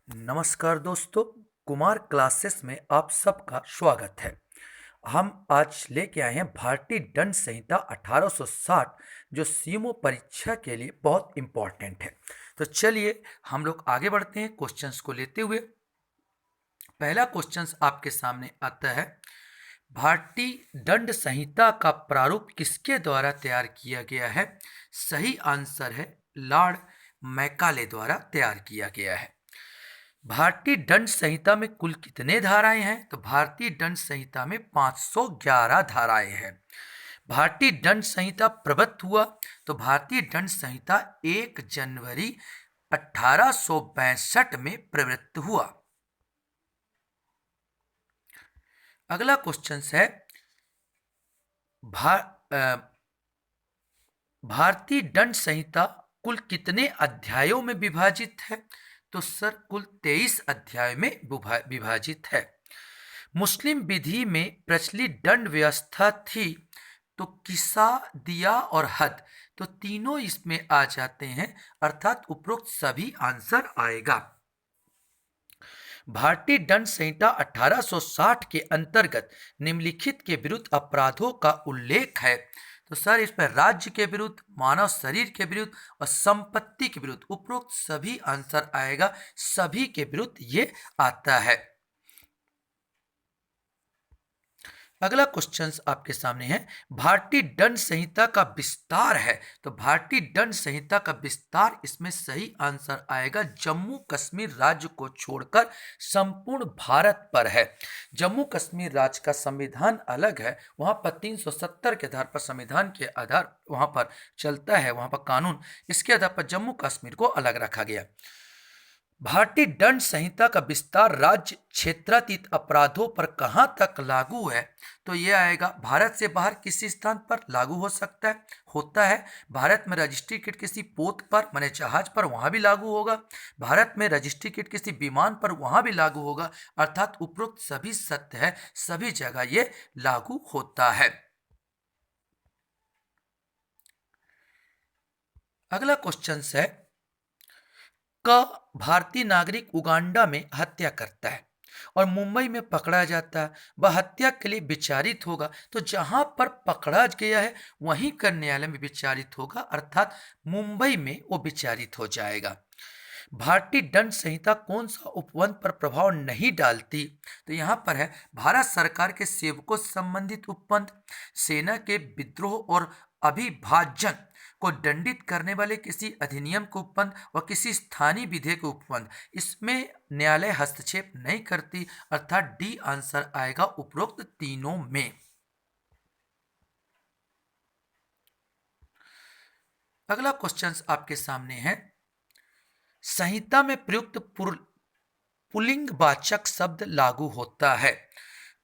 नमस्कार दोस्तों, कुमार क्लासेस में आप सबका स्वागत है। हम आज लेके आए हैं भारतीय दंड संहिता 1860 जो सीएमओ परीक्षा के लिए बहुत इम्पोर्टेंट है। तो चलिए हम लोग आगे बढ़ते हैं क्वेश्चंस को लेते हुए। पहला क्वेश्चंस आपके सामने आता है, भारतीय दंड संहिता का प्रारूप किसके द्वारा तैयार किया गया है? सही आंसर है लॉर्ड मैकाले द्वारा तैयार किया गया है। भारतीय दंड संहिता में कुल कितने धाराएं हैं? तो भारतीय दंड संहिता में 511 धाराएं हैं। भारतीय दंड संहिता प्रवृत्त हुआ तो भारतीय दंड संहिता 1 जनवरी 1862 में प्रवृत्त हुआ। अगला क्वेश्चन है, भारतीय दंड संहिता कुल कितने अध्यायों में विभाजित है? तो सर कुल 23 अध्याय में विभाजित है। मुस्लिम विधि में प्रचलित दंड व्यवस्था थी तो किसा, दिया और हद, तो तीनों इसमें आ जाते हैं, अर्थात उपरोक्त सभी आंसर आएगा। भारतीय दंड संहिता 1860 के अंतर्गत निम्नलिखित के विरुद्ध अपराधों का उल्लेख है। तो सर इस पर राज्य के विरुद्ध, मानव शरीर के विरुद्ध और संपत्ति के विरुद्ध उपरोक्त सभी आंसर आएगा, सभी के विरुद्ध ये आता है। अगला क्वेश्चन आपके सामने है, भारतीय दंड संहिता का विस्तार है। तो भारतीय दंड संहिता का विस्तार, इसमें सही आंसर आएगा जम्मू कश्मीर राज्य को छोड़कर संपूर्ण भारत पर है। जम्मू कश्मीर राज्य का संविधान अलग है, वहां पर 370 के आधार पर संविधान के आधार वहां पर चलता है, वहां पर कानून, इसके आधार पर जम्मू कश्मीर को अलग रखा गया। भारतीय दंड संहिता का विस्तार राज्य क्षेत्रातीत अपराधों पर कहां तक लागू है? तो यह आएगा भारत से बाहर किसी स्थान पर लागू हो सकता है, होता है। भारत में रजिस्ट्रीकृत किसी पोत पर, माने जहाज पर, वहां भी लागू होगा। भारत में रजिस्ट्रीकृत किसी विमान पर, वहां भी लागू होगा। अर्थात उपरोक्त सभी सत्य है, सभी जगह ये लागू होता है। अगला क्वेश्चन है, भारतीय नागरिक उगांडा में हत्या करता है और मुंबई में पकड़ा जाता है, वह हत्या के लिए विचारित होगा। तो जहां पर पकड़ा गया है वहीं का न्यायालय में विचारित होगा, अर्थात मुंबई में वो विचारित हो जाएगा। भारतीय दंड संहिता कौन सा उपबंध पर प्रभाव नहीं डालती? तो यहाँ पर है भारत सरकार के सेवकों से संबंधित उपबंध, सेना के विद्रोह और अभिभाजन को दंडित करने वाले किसी अधिनियम के उपबंध और किसी स्थानीय विधेयक के उपबंध, इसमें न्यायालय हस्तक्षेप नहीं करती, अर्थात डी आंसर आएगा उपरोक्त तीनों में। अगला क्वेश्चन आपके सामने है, संहिता में प्रयुक्त पुल्लिंगवाचक शब्द लागू होता है।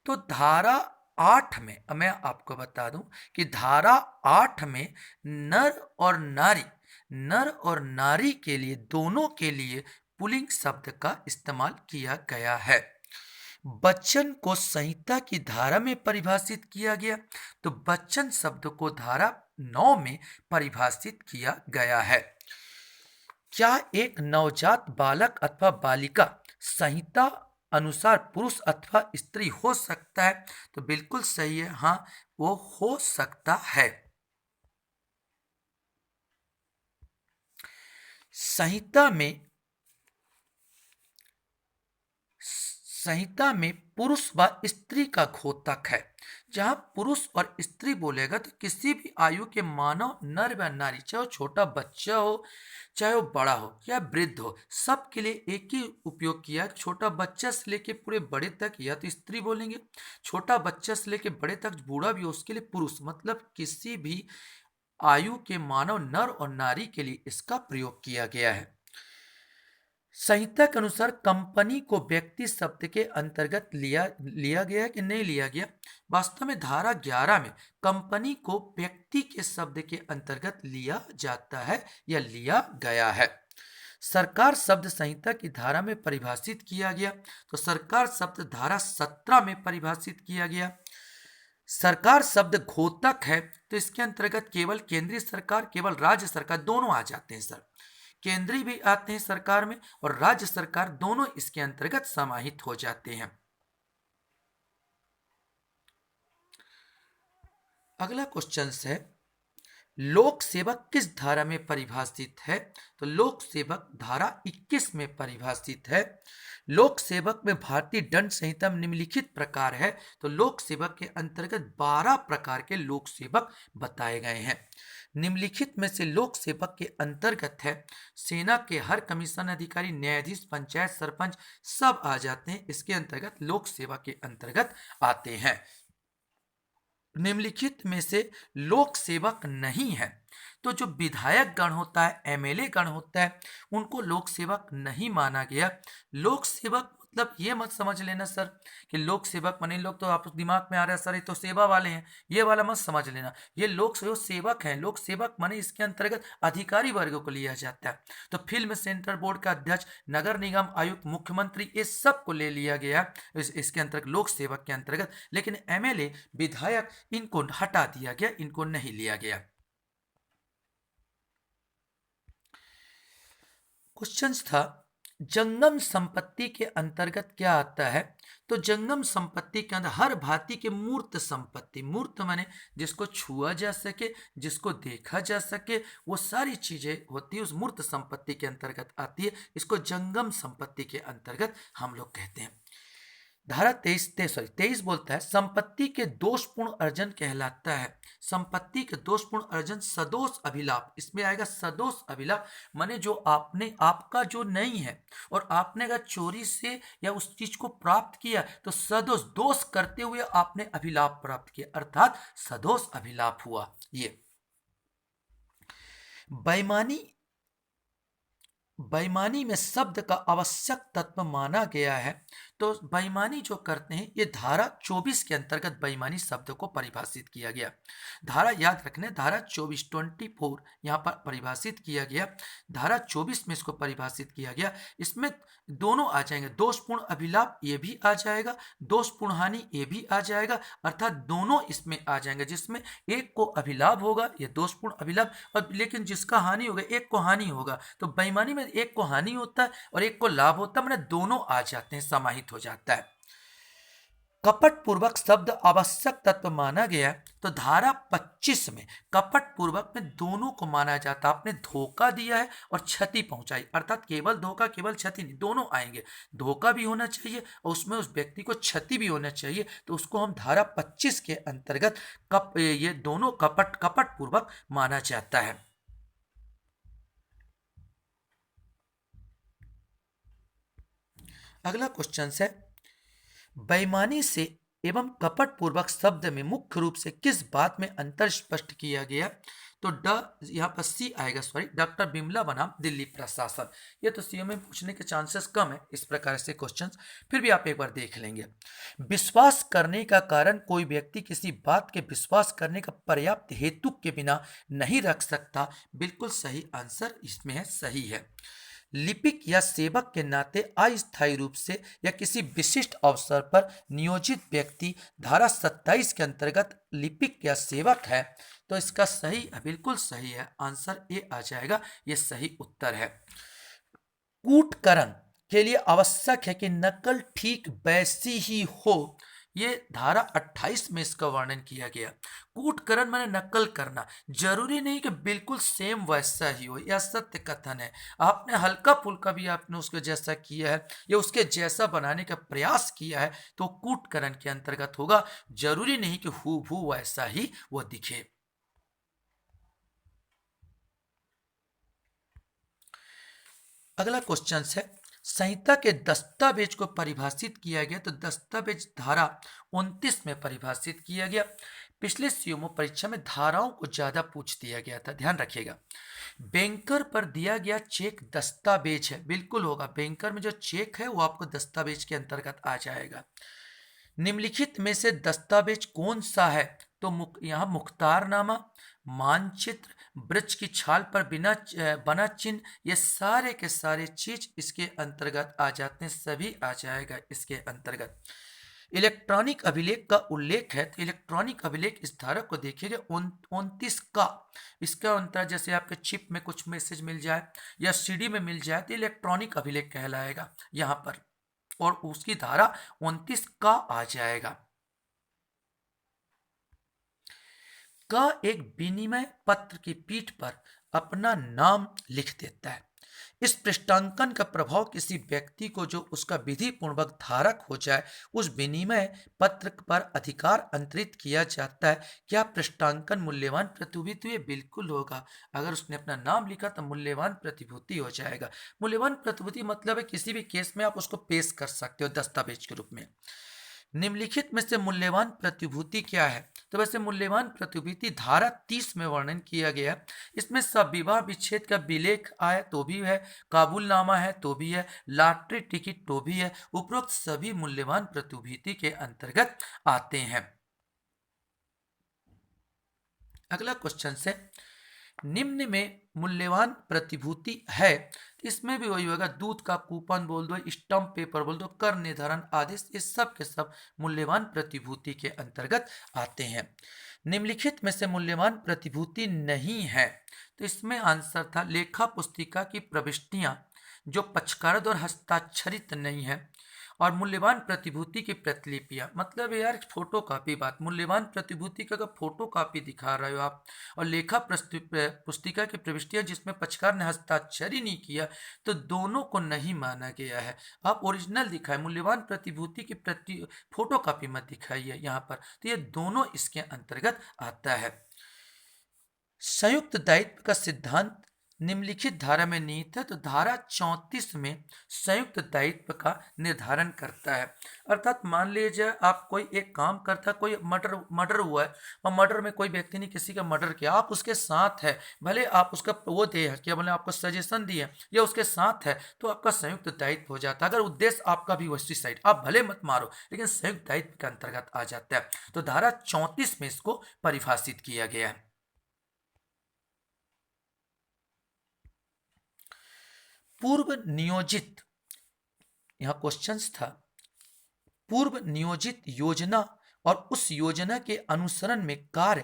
तो धारा 8 में, मैं आपको बता दूं कि धारा 8 में नर और नारी के लिए, दोनों के लिए पुल्लिंग शब्द का इस्तेमाल किया गया है। बच्चन को संहिता की धारा में परिभाषित किया गया। तो बच्चन शब्द को धारा 9 में परिभाषित किया गया है। क्या एक नवजात बालक अथवा बालिका संहिता अनुसार पुरुष अथवा स्त्री हो सकता है? तो बिल्कुल सही है, हाँ वो हो सकता है। संहिता में पुरुष व स्त्री का घोतक है। जहां पुरुष और स्त्री बोलेगा तो किसी भी आयु के मानव, नर व नारी, चाहे वो छोटा बच्चा हो, चाहे वो बड़ा हो या वृद्ध हो, सबके लिए एक ही उपयोग किया। छोटा बच्चा से लेके पूरे बड़े तक या तो स्त्री बोलेंगे, छोटा बच्चा से लेके बड़े तक बूढ़ा भी हो उसके लिए पुरुष, मतलब किसी भी आयु के मानव, नर और नारी के लिए इसका प्रयोग किया गया है। संहिता के अनुसार कंपनी को व्यक्ति शब्द के अंतर्गत लिया गया कि नहीं लिया गया? वास्तव में धारा 11 में कंपनी को व्यक्ति के शब्द के अंतर्गत लिया जाता है या लिया गया है। सरकार शब्द संहिता की धारा में परिभाषित किया गया। तो सरकार शब्द धारा 17 में परिभाषित किया गया। सरकार शब्द घोतक है तो इसके अंतर्गत केवल केंद्रीय सरकार, केवल राज्य सरकार, दोनों आ जाते हैं सर। केंद्रीय भी आते हैं सरकार में, और राज्य सरकार दोनों इसके अंतर्गत समाहित हो जाते हैं। अगला क्वेश्चन है, लोक सेवक किस धारा में परिभाषित है? तो लोक सेवक धारा 21 में परिभाषित है। लोक सेवक में भारतीय दंड संहिता में निम्नलिखित प्रकार है। तो लोक सेवक के अंतर्गत 12 प्रकार के लोक सेवक बताए गए हैं। निम्नलिखित में से लोक सेवक के अंतर्गत है, सेना के हर कमीशन अधिकारी, न्यायाधीश, पंचायत सरपंच सब आ जाते हैं, इसके अंतर्गत लोक सेवा के अंतर्गत आते हैं। निम्नलिखित में से लोक सेवक नहीं है, तो जो विधायक गण होता है, एमएलए गण होता है, उनको लोक सेवक नहीं माना गया। लोक सेवक मतलब ये मत समझ लेना सर कि लोक सेवक माने लोग, तो आप दिमाग में आ रहा है सर ये तो सेवा वाले हैं, ये वाला मत समझ लेना। ये लोक सेवक हैं। लोक सेवक माने इसके अंतर्गत अधिकारी वर्गों को लिया जाता है। तो फिल्म सेंटर बोर्ड का अध्यक्ष, नगर निगम आयुक्त, मुख्यमंत्री, इस सब को ले लिया गया इसके अंतर्गत, लोक सेवक के अंतर्गत। लेकिन एमएलए, विधायक, इनको हटा दिया गया, इनको नहीं लिया गया। क्वेश्चन था, जंगम संपत्ति के अंतर्गत क्या आता है? तो जंगम संपत्ति के अंदर हर भारतीय की मूर्त संपत्ति, मूर्त माने जिसको छुआ जा सके, जिसको देखा जा सके, वो सारी चीजें होती है उस मूर्त संपत्ति के अंतर्गत आती है। इसको जंगम संपत्ति के अंतर्गत हम लोग कहते हैं। धारा 23 बोलता है, संपत्ति के दोषपूर्ण अर्जन कहलाता है। संपत्ति के दोषपूर्ण अर्जन सदोष अभिलाप, इसमें आएगा सदोष अभिलाप, माने जो आपने, आपका जो नहीं है और आपने अगर चोरी से या उस चीज को प्राप्त किया तो सदोष, दोष करते हुए आपने अभिलाप प्राप्त किया, अर्थात सदोष अभिलाप हुआ। ये बेईमानी में शब्द का आवश्यक तत्व माना गया है। तो बेईमानी जो करते हैं, ये धारा 24 के अंतर्गत बेईमानी शब्द को परिभाषित किया गया। धारा याद रखने, धारा 24 यहाँ पर परिभाषित किया गया। धारा 24 में इसको परिभाषित किया गया। इसमें दोनों आ जाएंगे, दोषपूर्ण अभिलाप ये भी आ जाएगा, दोषपूर्ण हानि ये भी आ जाएगा, अर्थात दोनों इसमें आ जाएंगे। जिसमें एक को अभिलाभ होगा, ये दोषपूर्ण अभिलाभ, और लेकिन जिसका हानि होगा, एक को हानि होगा। तो बेईमानी में एक को हानि होता है और एक को लाभ होता है, मैंने दोनों आ जाते हैं, समाहित हो जाता है। कपट पूर्वक शब्द आवश्यक तत्व माना गया। तो धारा 25 में कपट पूर्वक में दोनों को माना जाता। आपने धोखा दिया है और क्षति पहुंचाई, अर्थात केवल धोखा केवल क्षति नहीं, दोनों आएंगे। धोखा भी होना चाहिए और उसमें उस व्यक्ति को क्षति भी होना चाहिए, तो उसको हम धारा 25 के अंतर्गत ये दोनों कपट पूर्वक माना जाता है। अगला क्वेश्चन है, बेईमानी से एवं कपट पूर्वक शब्द में मुख्य रूप से किस बात में अंतर स्पष्ट किया गया? तो यहाँ पर सी आएगा, सॉरी, डॉक्टर बिमला बनाम दिल्ली प्रशासन। ये तो सीओ में पूछने के चांसेस कम है इस प्रकार से क्वेश्चंस, फिर भी आप एक बार देख लेंगे। विश्वास करने का कारण कोई व्यक्ति किसी बात के विश्वास करने का पर्याप्त हेतु के बिना नहीं रख सकता। बिल्कुल सही आंसर इसमें है, सही है। लिपिक या सेवक के नाते अस्थायी रूप से या किसी विशिष्ट अवसर पर नियोजित व्यक्ति धारा 27 के अंतर्गत लिपिक या सेवक है। तो इसका सही, बिल्कुल सही है, आंसर ए आ जाएगा, ये सही उत्तर है। कूटकरण के लिए आवश्यक है कि नकल ठीक वैसी ही हो। ये धारा 28 में इसका वर्णन किया गया। कूटकरण माने नकल करना, जरूरी नहीं कि बिल्कुल सेम वैसा ही हो, यह सत्य कथन है। आपने हल्का फुल्का भी आपने उसके जैसा किया है या उसके जैसा बनाने का प्रयास किया है तो कूटकरण के अंतर्गत होगा। जरूरी नहीं कि हूबहू वैसा ही वो दिखे। अगला क्वेश्चन है, संहिता के दस्तावेज को परिभाषित किया गया। तो दस्तावेज धारा 29 में परिभाषित किया गया। पिछले सीओमो परीक्षा में धाराओं को ज्यादा पूछ दिया गया था, ध्यान रखिएगा। बैंकर पर दिया गया चेक दस्तावेज है, बिल्कुल होगा। बैंकर में जो चेक है वो आपको दस्तावेज के अंतर्गत आ जाएगा। निम्नलिखित में से दस्तावेज कौन सा है? तो यहाँ मुख्तारनामा, मानचित्र, वृक्ष की छाल पर बना चिन्ह, ये सारे के सारे चीज इसके अंतर्गत आ जाते हैं, सभी आ जाएगा इसके अंतर्गत। इलेक्ट्रॉनिक अभिलेख का उल्लेख है तो इलेक्ट्रॉनिक अभिलेख इस धारक को देखिएगा 29 का। इसका अंतर जैसे आपके चिप में कुछ मैसेज मिल जाए या सीडी में मिल जाए तो इलेक्ट्रॉनिक अभिलेख कहलाएगा यहाँ पर, और उसकी धारा 29 का आ जाएगा। का एक विनिमय पत्र की पीठ पर अपना नाम लिख देता है। इस पृष्ठांकन का प्रभाव किसी व्यक्ति को जो उसका विधि पूर्वक धारक हो जाए उस विनिमय पत्र पर अधिकार अंतरित किया जाता है। क्या पृष्ठांकन मूल्यवान प्रतिभूति? ये बिल्कुल होगा। अगर उसने अपना नाम लिखा तो मूल्यवान प्रतिभूति हो जाएगा। मूल्यवान प्रतिभूति मतलब है किसी भी केस में आप उसको पेश कर सकते हो दस्तावेज के रूप में। निम्नलिखित में से मूल्यवान प्रतिभूति क्या है? तो वैसे मूल्यवान प्रतिभूति धारा 30 में वर्णन किया गया है। इसमें सब विवाह विच्छेद का विलेख आय तो भी है, काबूलनामा है तो भी है, लॉटरी टिकट तो भी है। उपरोक्त सभी मूल्यवान प्रतिभूति के अंतर्गत आते हैं। अगला क्वेश्चन से निम्न में मूल्यवान प्रतिभूति है, इसमें भी वही होगा। दूध का कूपन बोल दो, स्टम्प पेपर बोल दो, कर निर्धारण आदेश, ये सब के सब मूल्यवान प्रतिभूति के अंतर्गत आते हैं। निम्नलिखित में से मूल्यवान प्रतिभूति नहीं है तो इसमें आंसर था लेखा पुस्तिका की प्रविष्टियां जो पक्षकार द्वारा हस्ताक्षरित नहीं है, और मूल्यवान प्रतिभूति की प्रतिलिपियां मतलब यार फोटो कॉपी बात। मूल्यवान प्रतिभूति का अगर फोटो कॉपी दिखा रहे हो आप, और लेखा पुस्तिका की प्रविष्टियां जिसमें पक्षकार ने हस्ताक्षर ही नहीं किया, तो दोनों को नहीं माना गया है। आप ओरिजिनल दिखाए, मूल्यवान प्रतिभूति की फोटो कॉपी मत दिखाइए यहाँ पर, तो ये दोनों इसके अंतर्गत आता है। संयुक्त दायित्व का सिद्धांत निम्नलिखित धारा में निहित है तो धारा 34 में संयुक्त दायित्व का निर्धारण करता है। अर्थात मान लीजिए आप कोई एक काम करता है, कोई मर्डर हुआ है और मर्डर में कोई व्यक्ति ने किसी का मर्डर किया, आप उसके साथ है, भले आप उसका वो दे क्या बोले आपको सजेशन दिए या उसके साथ है, तो आपका संयुक्त दायित्व हो जाता है। अगर उद्देश्य आपका भी वही साइड, आप भले मत मारो लेकिन संयुक्त दायित्व के अंतर्गत आ जाता है। तो धारा 34 में इसको परिभाषित किया गया है। पूर्व नियोजित, यहां क्वेश्चंस था, पूर्व नियोजित योजना और उस योजना के अनुसरण में कार्य,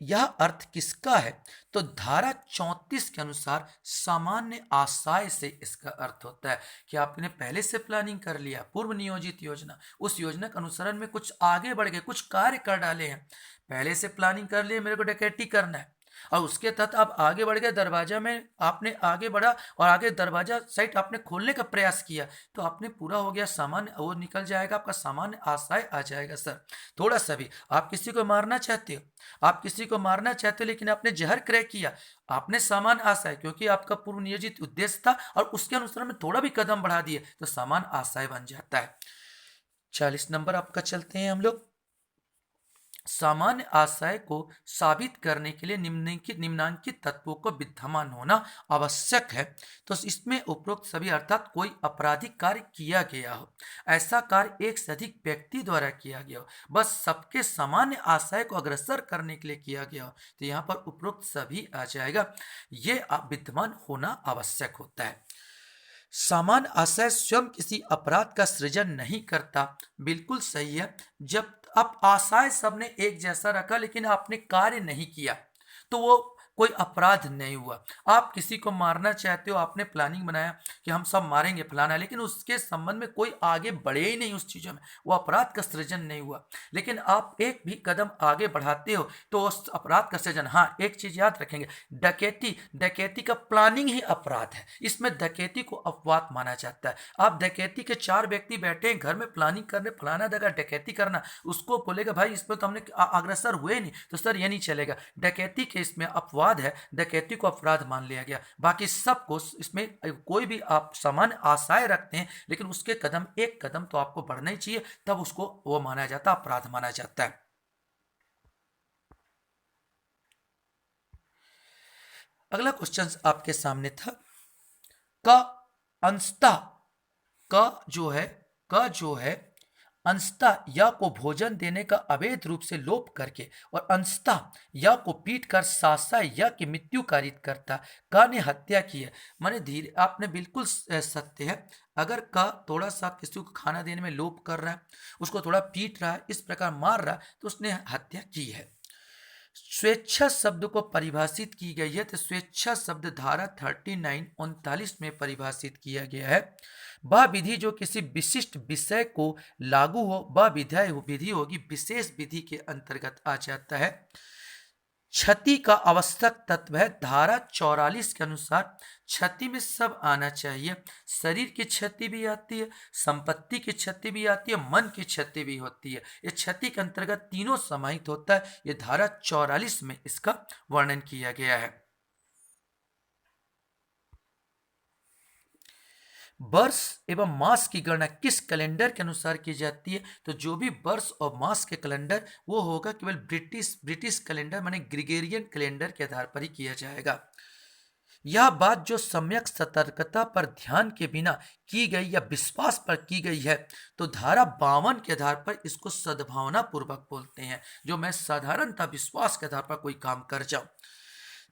यह अर्थ किसका है? तो धारा 34 के अनुसार सामान्य आशय से इसका अर्थ होता है कि आपने पहले से प्लानिंग कर लिया, पूर्व नियोजित योजना, उस योजना के अनुसरण में कुछ आगे बढ़ गए, कुछ कार्य कर डाले हैं, पहले से प्लानिंग कर लिए मेरे को डकैती करना है, और उसके तहत आप आगे बढ़ गए, दरवाजा में आपने आगे बढ़ा और आगे दरवाजा साइड आपने खोलने का प्रयास किया, तो आपने पूरा हो गया, सामान वो निकल जाएगा, आपका सामान्य आशय आ जाएगा। सर थोड़ा सा भी आप किसी को मारना चाहते हो, आप किसी को मारना चाहते हो लेकिन आपने जहर क्रैक किया, आपने सामान आशय, क्योंकि आपका पूर्व नियोजित उद्देश्य था और उसके अनुसार में थोड़ा भी कदम बढ़ा दिए तो सामान आशय बन जाता है। 40 नंबर आपका चलते हैं हम लोग। सामान्य आशय को साबित करने के लिए निम्नांकित तत्वों को विद्यमान होना आवश्यक है। तो इसमें उपरोक्त सभी अर्थात कोई आपराधिक कार्य किया गया हो, ऐसा कार्य एक से अधिक व्यक्ति द्वारा किया गया हो, बस सबके सामान्य आशय को अग्रसर करने के लिए किया गया हो, तो यहाँ पर उपरोक्त सभी आ जाएगा, ये विद्यमान होना आवश्यक होता है। सामान्य आशय स्वयं किसी अपराध का सृजन नहीं करता, बिल्कुल सही है। जब आप आशय सबने एक जैसा रखा लेकिन आपने कार्य नहीं किया तो वो कोई अपराध नहीं हुआ। आप किसी को मारना चाहते हो, आपने प्लानिंग बनाया कि हम सब मारेंगे फलाना, लेकिन उसके संबंध में कोई आगे बढ़े ही नहीं उस चीज़ों में, वो अपराध का सृजन नहीं हुआ। लेकिन आप एक भी कदम आगे बढ़ाते हो तो उस अपराध का सृजन। हाँ, एक चीज़ याद रखेंगे, डकैती का प्लानिंग ही अपराध है, इसमें डकैती को अपवाद माना जाता है। आप डकैती के 4 व्यक्ति बैठे हैं घर में प्लानिंग करने, फलाना जगह डकैती करना, उसको बोलेगा भाई इसमें तो हमने अग्रसर हुए नहीं, तो सर ये नहीं चलेगा। डकैती के इसमें अपवाद है, डकैती को अपराध मान लिया गया। बाकी सबको इसमें कोई भी आप समान आशय रखते हैं लेकिन उसके कदम एक कदम तो आपको बढ़ना ही चाहिए, तब उसको वो माना जाता, अपराध माना जाता है। अगला क्वेश्चन आपके सामने था, का अंशतः जो है अंशतः या को भोजन देने का अवैध रूप से लोप करके और अंशतः या को पीट कर सासा या की मृत्यु कारित करता का ने हत्या की है। माने धीरे, आपने बिल्कुल सत्य है। अगर का थोड़ा सा किसी को खाना देने में लोभ कर रहा है, उसको थोड़ा पीट रहा है, इस प्रकार मार रहा है, तो उसने हत्या की है। स्वेच्छा शब्द को परिभाषित की गई है, तो स्वेच्छा शब्द धारा 39 में परिभाषित किया गया है। वह विधि जो किसी विशिष्ट विषय को लागू हो, वह विधि होगी विशेष विधि के अंतर्गत आ जाता है। क्षति का आवश्यक तत्व है, धारा 44 के अनुसार क्षति में सब आना चाहिए। शरीर की क्षति भी आती है, संपत्ति की क्षति भी आती है, मन की क्षति भी होती है। ये क्षति के अंतर्गत तीनों समाहित होता है। ये धारा 44 में इसका वर्णन किया गया है। वर्ष एवं मास की गणना किस कैलेंडर के अनुसार की जाती है? तो जो भी वर्ष और मास के कैलेंडर वो होगा केवल ब्रिटिश कैलेंडर माने ग्रिगोरियन कैलेंडर के आधार पर ही किया जाएगा। यह बात जो सम्यक सतर्कता पर ध्यान के बिना की गई या विश्वास पर की गई है, तो धारा 52 के आधार पर इसको सद्भावना पूर्वक बोलते हैं। जो मैं साधारणता विश्वास के आधार पर कोई काम कर जाऊं।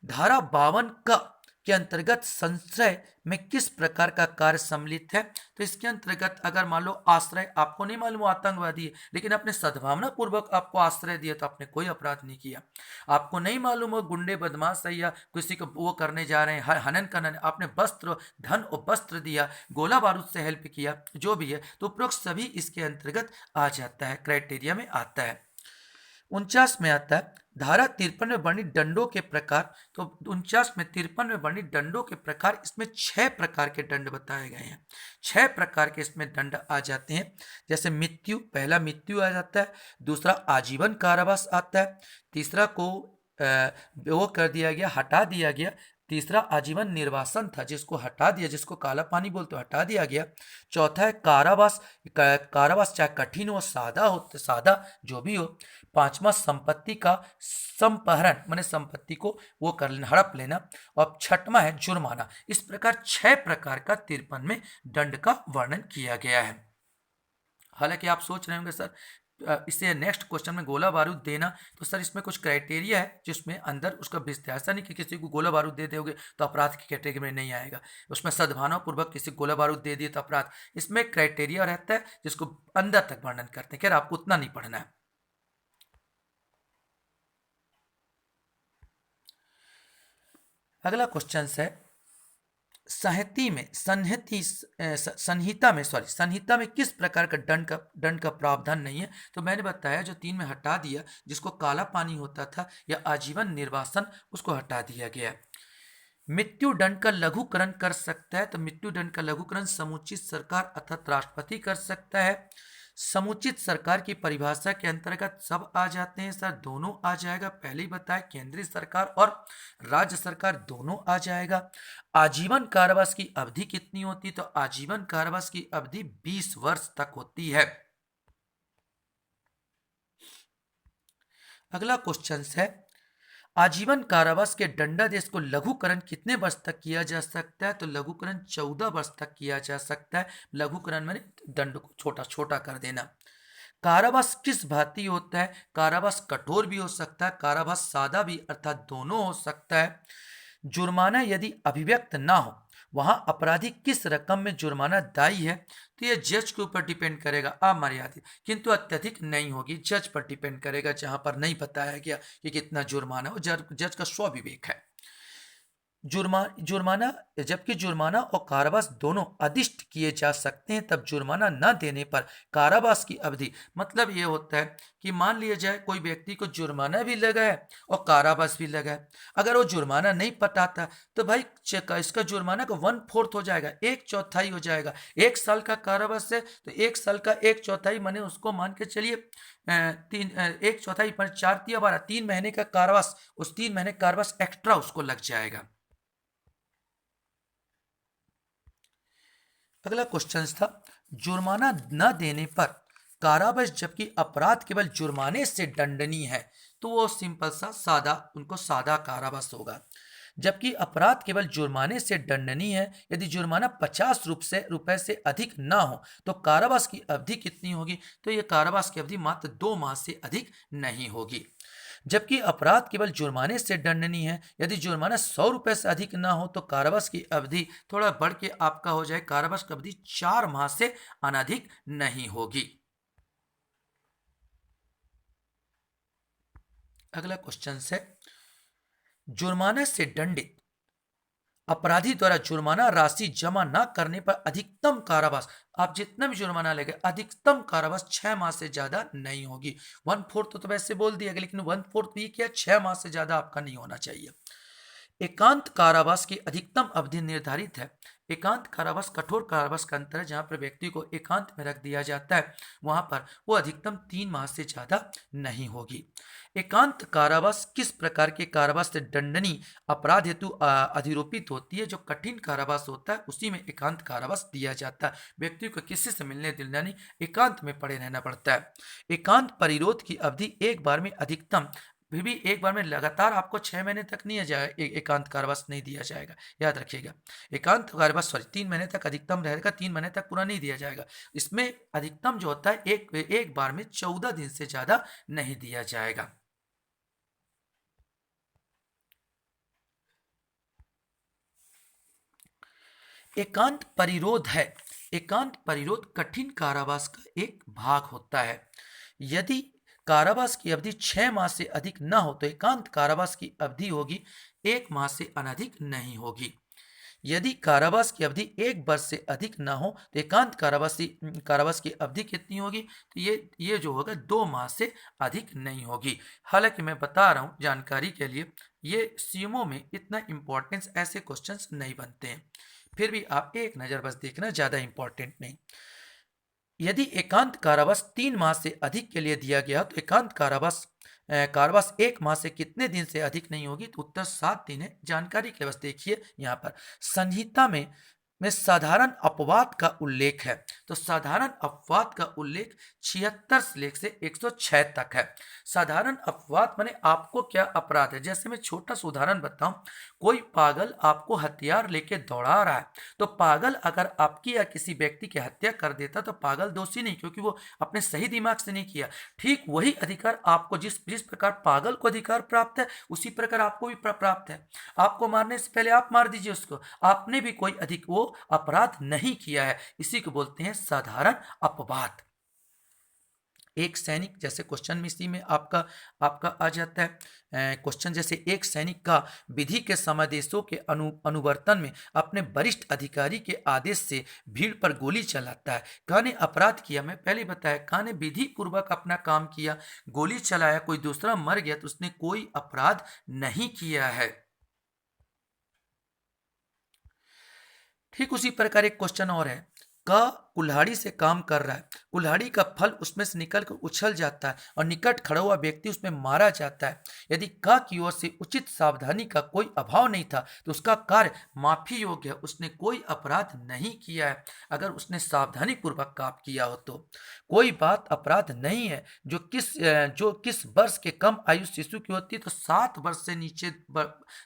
धारा 52 का के अंतर्गत संशय में किस प्रकार का कार्य सम्मिलित है? तो इसके अंतर्गत अगर मान लो आश्रय, आपको नहीं मालूम वो आतंकवादी है, लेकिन आपने सद्भावना पूर्वक आपको आश्रय दिया, तो आपने कोई अपराध नहीं किया। आपको नहीं मालूम वो गुंडे बदमाश है या किसी को वो करने जा रहे हैं, हनन करने, आपने वस्त्र, धन और वस्त्र दिया, गोला बारूद से हेल्प किया, जो भी है, तो उपरोक्त सभी इसके अंतर्गत आ जाता है, क्राइटेरिया में आता है। 49 में आता है धारा 53 में वर्णित दंडों के प्रकार। तो 49 में 53 में वर्णित दंडों के प्रकार, इसमें 6 प्रकार के दंड बताए गए हैं। 6 प्रकार के इसमें दंड आ जाते हैं। जैसे मृत्यु, पहला मृत्यु आ जाता है, दूसरा आजीवन कारावास आता है, तीसरा को वो कर दिया गया, हटा दिया गया, तीसरा आजीवन निर्वासन था जिसको हटा दिया, जिसको काला पानी बोलते हटा दिया गया। चौथा है कारावास, कारावास चाहे कठिन हो सादा हो, सादा जो भी हो। पांचवा संपत्ति का संपहरण, माने संपत्ति को वो कर लेना, हड़प लेना। और छठवां है जुर्माना। इस प्रकार 6 प्रकार का 53 में दंड का वर्णन किया गया है। हालांकि आप सोच रहे होंगे सर इससे नेक्स्ट क्वेश्चन में गोला बारूद देना, तो सर इसमें कुछ क्राइटेरिया है जिसमें अंदर उसका विस्तार, ऐसा नहीं कि किसी को गोला बारूद दे दोगे तो अपराध की कैटेगरी में नहीं आएगा। उसमें सद्भावना पूर्वक किसी को गोला बारूद दे दिए तो अपराध, इसमें क्राइटेरिया रहता है जिसको अंदर तक वर्णन करते हैं। खैर आपको उतना नहीं पढ़ना है। अगला क्वेश्चन है संहिता में किस प्रकार का दंड का प्रावधान नहीं है? तो मैंने बताया जो 3 में हटा दिया, जिसको काला पानी होता था या आजीवन निर्वासन, उसको हटा दिया गया। मृत्यु दंड का लघुकरण कर सकता है, तो मृत्यु दंड का लघुकरण समुचित सरकार अर्थात राष्ट्रपति कर सकता है। समुचित सरकार की परिभाषा के अंतर्गत सब आ जाते हैं सर, दोनों आ जाएगा। पहले ही बताया केंद्रीय सरकार और राज्य सरकार दोनों आ जाएगा। आजीवन कारावास की अवधि कितनी होती? तो आजीवन कारावास की अवधि 20 वर्ष तक होती है। अगला क्वेश्चन है आजीवन कारावास के दंडादेश को लघुकरण कितने वर्ष तक किया जा सकता है? तो लघुकरण 14 वर्ष तक किया जा सकता है। लघुकरण माने दंड को छोटा छोटा कर देना। कारावास किस भांति होता है? कारावास कठोर भी हो सकता है, कारावास सादा भी, अर्थात दोनों हो सकता है। जुर्माना यदि अभिव्यक्त ना हो, वहां अपराधी किस रकम में जुर्माना दायी है? तो यह जज के ऊपर डिपेंड करेगा, अमर्यादित, किंतु अत्यधिक नहीं होगी, जज पर डिपेंड करेगा। जहां पर नहीं बताया गया कि कितना जुर्माना हो, जज का स्वविवेक है। जुर्माना, जबकि जुर्माना और कारावास दोनों अदिष्ट किए जा सकते हैं, तब जुर्माना न देने पर कारावास की अवधि, मतलब ये होता है कि मान लिया जाए कोई व्यक्ति को जुर्माना भी लगा है और कारावास भी लगा है। अगर वो जुर्माना नहीं पटाता तो भाई इसका जुर्माना का 1/4 हो जाएगा, 1/4 हो जाएगा। 1 साल का कारावास है तो 1 साल का 1/4 माने उसको मान के चलिए 1/4 पर 4 × 12, 3 महीने का कारावास, उस 3 महीने कारावास एक्स्ट्रा उसको लग जाएगा। अगला क्वेश्चन था जुर्माना न देने पर कारावास, जबकि अपराध केवल जुर्माने से दंडनीय है, तो वो सिंपल सा सादा, उनको सादा कारावास होगा। जबकि अपराध केवल जुर्माने से दंडनीय है, यदि जुर्माना 50 रुपए से अधिक ना हो तो कारावास की अवधि कितनी होगी? तो ये कारावास की अवधि मात्र 2 माह से अधिक नहीं होगी। जबकि अपराध केवल जुर्माने से दंडनीय है। यदि जुर्माना 100 रुपए से अधिक ना हो तो कारावास की अवधि थोड़ा बढ़ के आपका हो जाए, कारावास की अवधि 4 माह से अनधिक नहीं होगी। अगला क्वेश्चन है, जुर्माने से दंडित अपराधी द्वारा जुर्माना राशि जमा न करने पर अधिकतम कारावास, आप जितना भी जुर्माना लेंगे अधिकतम कारावास 6 माह से ज्यादा नहीं होगी। 1/4 तो वैसे बोल दिया गया, लेकिन 1/4 भी क्या, 6 माह से ज्यादा आपका नहीं होना चाहिए। एकांत कारावास की अधिकतम अवधि निर्धारित है। एकांत कारावास कठोर कारावास का अंतर है, जहां पर व्यक्ति को एकांत में रख दिया जाता है, वहां पर वो अधिकतम 3 माह से ज्यादा नहीं होगी। एकांत कारावास किस प्रकार के कारावास से दंडनीय अपराध हेतु अधिरोपित होती है? जो कठिन कारावास होता है उसी में एकांत कारावास दिया जाता है। व्यक्ति को किसी से मिलने जुलने नहीं, एकांत में पड़े रहना पड़ता है। एकांत परिरोध की अवधि एक बार में अधिकतम, फिर भी एक बार में लगातार आपको 6 महीने तक नहीं जाए एकांत कारावास नहीं दिया जाएगा, याद रखिएगा। एकांत कारावास 3 महीने तक अधिकतम रहेगा, 3 महीने तक पूरा नहीं दिया जाएगा। इसमें अधिकतम जो होता है एक बार में 14 दिन से ज्यादा नहीं दिया जाएगा। एकांत परिरोध है, एकांत परिरोध कठिन कारावास का एक भाग होता है। यदि कारावास की अवधि 6 माह से अधिक न हो तो एकांत कारावास की अवधि होगी 1 माह से अनधिक नहीं होगी। यदि कारावास की अवधि 1 वर्ष से अधिक न हो तो एकांत कारावास की अवधि कितनी होगी? तो ये जो होगा 2 माह से अधिक नहीं होगी। हालांकि मैं बता रहा हूं जानकारी के लिए, ये सीएमओ में इतना इंपॉर्टेंस ऐसे क्वेश्चंस नहीं बनते हैं, फिर भी आप एक नज़र बस देखना, ज़्यादा इंपॉर्टेंट नहीं। यदि एकांत कारावास 3 माह से अधिक के लिए दिया गया तो एकांत कारावास 1 माह से कितने दिन से अधिक नहीं होगी? तो उत्तर 7 दिन है। जानकारी के बस देखिए, यहाँ पर संहिता में साधारण अपवाद का उल्लेख है। तो साधारण अपवाद का उल्लेख 76 से लेकर 106 तक है। साधारण अपवाद माने आपको क्या अपराध है। जैसे मैं छोटा सा उदाहरण बताऊं, कोई पागल आपको हथियार लेके दौड़ा रहा है, तो पागल अगर आपकी या किसी व्यक्ति की हत्या कर देता तो पागल दोषी नहीं, क्योंकि वो अपने सही दिमाग से नहीं किया। ठीक वही अधिकार आपको, जिस जिस प्रकार पागल को अधिकार प्राप्त है उसी प्रकार आपको भी प्राप्त है। आपको मारने से पहले आप मार दीजिए उसको, आपने भी कोई अधिक वो अपराध नहीं किया है। इसी को बोलते हैं साधारण अपवाद। एक सैनिक, जैसे क्वेश्चन में इसी में आपका आपका आ जाता है क्वेश्चन, जैसे एक सैनिक का विधि के समादेशों के अनुवर्तन में अपने वरिष्ठ अधिकारी के आदेश से भीड़ पर गोली चलाता है। का ने अपराध किया, मैं पहले बताया, का ने विधि पूर्वक अपना काम किया, गोली चलाया, कोई दूसरा मर गया तो उसने कोई अपराध नहीं किया है। ठीक उसी प्रकार एक क्वेश्चन और है, का कुल्हाड़ी से काम कर रहा है, कुल्हाड़ी का फल उसमें से निकलकर उछल जाता है और निकट खड़ा हुआ व्यक्ति उसमें मारा जाता है। यदि का की ओर से उचित सावधानी का कोई अभाव नहीं था तो उसका कार्य माफी योग्य है, उसने कोई अपराध नहीं किया है अगर उसने सावधानी पूर्वक काम किया हो तो। कोई बात अपराध नहीं है जो किस वर्ष के कम आयु शिशु की होती है, तो 7 वर्ष से नीचे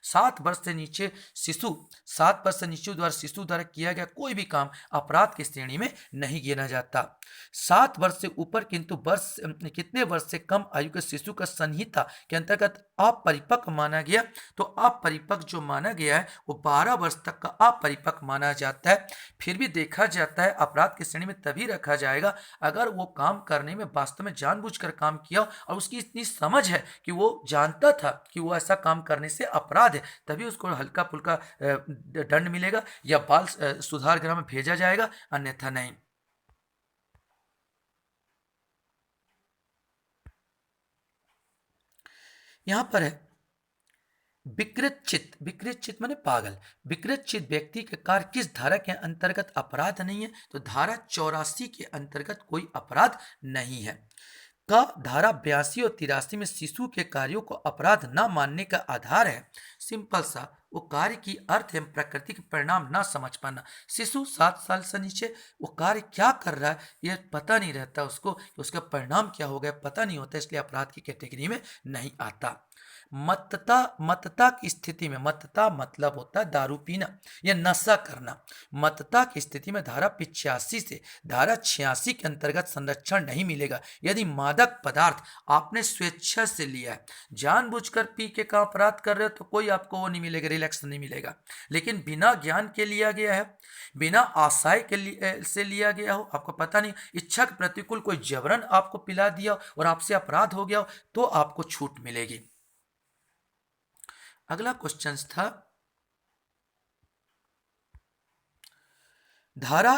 7 वर्ष से नीचे शिशु 7 वर्ष से नीचे द्वारा शिशु द्वारा किया गया कोई भी काम अपराध की श्रेणी में नहीं गिना जाता। 7 वर्ष से ऊपर किंतु कितने वर्ष से कम आयु के शिशु का संहिता के अंतर्गत अपरिपक्व माना गया, तो अपरिपक्व जो माना गया है वो 12 वर्ष तक का अपरिपक्व माना जाता है। फिर भी देखा जाता है अपराध की श्रेणी में तभी रखा जाएगा अगर वो काम करने में वास्तव में जानबूझकर काम किया और उसकी इतनी समझ है कि वो जानता था कि वो ऐसा काम करने से अपराध है, तभी उसको हल्का फुल्का दंड मिलेगा या बाल सुधार गृह में भेजा जाएगा, अन्यथा नहीं। यहां पर है विकृत चित्त माने पागल। विकृत चित्त व्यक्ति के कार्य किस धारा के अंतर्गत अपराध नहीं है, तो धारा 84 के अंतर्गत कोई अपराध नहीं है। का धारा 82 और 83 में शिशु के कार्यों को अपराध न मानने का आधार है। सिंपल सा, वो कार्य की अर्थ एवं प्रकृति के परिणाम ना समझ पाना। शिशु 7 साल से नीचे वो कार्य क्या कर रहा है ये पता नहीं रहता उसको, कि उसका परिणाम क्या हो गया पता नहीं होता, इसलिए अपराध की कैटेगरी में नहीं आता। मतता की स्थिति में, मतता मतलब होता है दारू पीना या नशा करना। मतता की स्थिति में धारा 85 से धारा 86 के अंतर्गत संरक्षण नहीं मिलेगा। यदि मादक पदार्थ आपने स्वेच्छा से लिया है, जानबूझकर पी के का अपराध कर रहे हो, तो कोई आपको वो नहीं मिलेगा, रिलैक्स नहीं मिलेगा। लेकिन बिना ज्ञान के लिया गया है, बिना आशय के लिए से लिया गया हो, आपको पता नहीं, इच्छा के प्रतिकूल कोई जबरन आपको पिला दिया और आपसे अपराध हो गया हो, तो आपको छूट मिलेगी। अगला क्वेश्चन था, धारा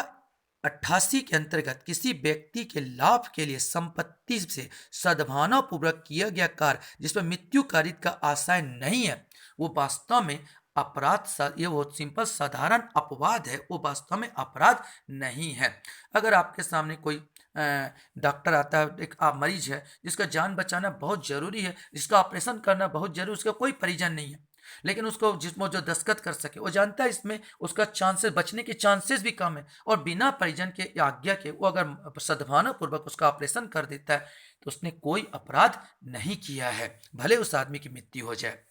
88 के अंतर्गत किसी व्यक्ति के लाभ के लिए संपत्ति से सद्भावना पूर्वक किया गया कार्य जिसमें मृत्यु कारित का आशय नहीं है, वो वास्तव में अपराध, ये बहुत सिंपल साधारण अपवाद है, वो वास्तव में अपराध नहीं है। अगर आपके सामने कोई डॉक्टर आता है, एक आप मरीज है जिसका जान बचाना बहुत जरूरी है, जिसका ऑपरेशन करना बहुत जरूरी, उसका कोई परिजन नहीं है, लेकिन उसको जिसमें जो दस्तखत कर सके, वो जानता है इसमें उसका चांसेस, बचने के चांसेस भी कम है, और बिना परिजन के आज्ञा के वो अगर सद्भावना पूर्वक उसका ऑपरेशन कर देता है, तो उसने कोई अपराध नहीं किया है, भले उस आदमी की मृत्यु हो जाए।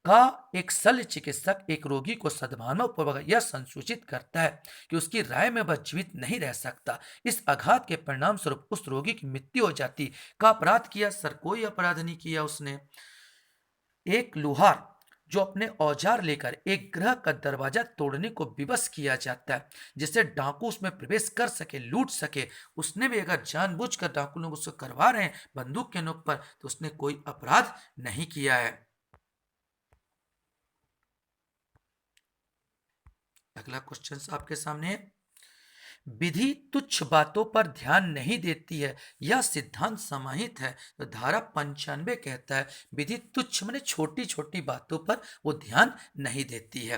का एक शल्य चिकित्सक एक रोगी को सद्भावना पूर्वक यह संसूचित करता है कि उसकी राय में वह जीवित नहीं रह सकता, इस आघात के परिणाम स्वरूप उस रोगी की मृत्यु हो जाती, का अपराध किया? सर, कोई अपराध नहीं किया उसने। एक लोहार जो अपने औजार लेकर एक ग्रह का दरवाजा तोड़ने को विवश किया जाता है, जिससे डाकू उसमें प्रवेश कर सके, लूट सके, उसने भी अगर जानबूझकर डाकू लोग उसको करवा रहे हैं बंदूक के नोक पर, तो उसने कोई अपराध नहीं किया है। अगला क्वेश्चन आपके सामने है, विधि तुच्छ बातों पर ध्यान नहीं देती है, यह सिद्धांत समाहित है। तो धारा 95 कहता है विधि तुच्छ माने छोटी छोटी बातों पर वो ध्यान नहीं देती है।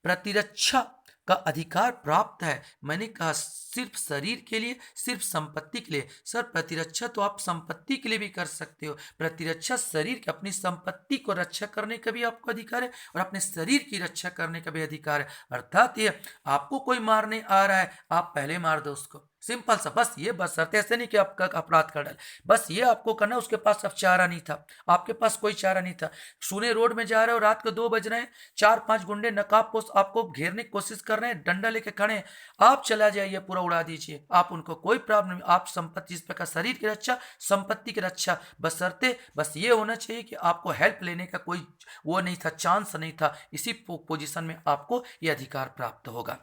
प्रतिरक्षा का अधिकार प्राप्त है, मैंने कहा सिर्फ शरीर के लिए, सिर्फ संपत्ति के लिए? सर, प्रतिरक्षा तो आप संपत्ति के लिए भी कर सकते हो, प्रतिरक्षा शरीर की, अपनी संपत्ति को रक्षा करने का भी आपको अधिकार है और अपने शरीर की रक्षा करने का भी अधिकार है। अर्थात ये, आपको कोई मारने आ रहा है, आप पहले मार दो उसको, सिंपल सा, बस ये, बस शर्त ऐसे नहीं कि आपका अपराध कर डाले, बस ये आपको करना। उसके पास अब चारा नहीं था, आपके पास कोई चारा नहीं था, सूने रोड में जा रहे हो, रात को 2 बज रहे हैं, 4-5 गुंडे नकाबपोश आपको घेरने की कोशिश कर रहे हैं, डंडा लेके खड़े हैं, आप चला जाइए, पूरा उड़ा दीजिए, आप उनको कोई प्रॉब्लम नहीं। आप संपत्ति, इस प्रकार शरीर की रक्षा, संपत्ति की रक्षा, बशर्ते बस ये होना चाहिए कि आपको हेल्प लेने का कोई वो नहीं था, चांस नहीं था, इसी पोजीशन में आपको ये अधिकार प्राप्त होगा।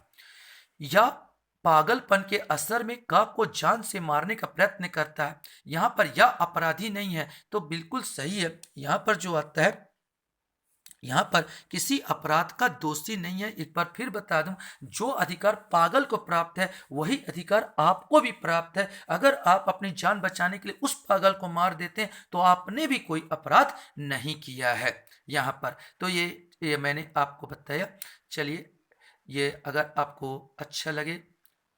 या पागलपन के असर में काक को जान से मारने का प्रयत्न करता है, यहां पर यह अपराधी नहीं है, तो बिल्कुल सही है। यहां पर जो आता है, यहां पर किसी अपराध का दोषी नहीं है। एक बार फिर बता दूं, जो अधिकार पागल को प्राप्त है वही अधिकार आपको भी प्राप्त है। अगर आप अपनी जान बचाने के लिए उस पागल को मार देते हैं, तो आपने भी कोई अपराध नहीं किया है यहां पर। तो ये मैंने आपको बताया। चलिए, ये अगर आपको अच्छा लगे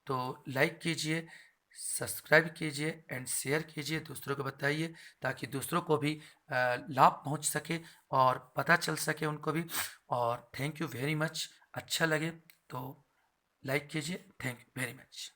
तो लाइक कीजिए, सब्सक्राइब कीजिए एंड शेयर कीजिए, दूसरों को बताइए, ताकि दूसरों को भी लाभ पहुंच सके और पता चल सके उनको भी। और थैंक यू वेरी मच। अच्छा लगे तो लाइक कीजिए। Thank you very much.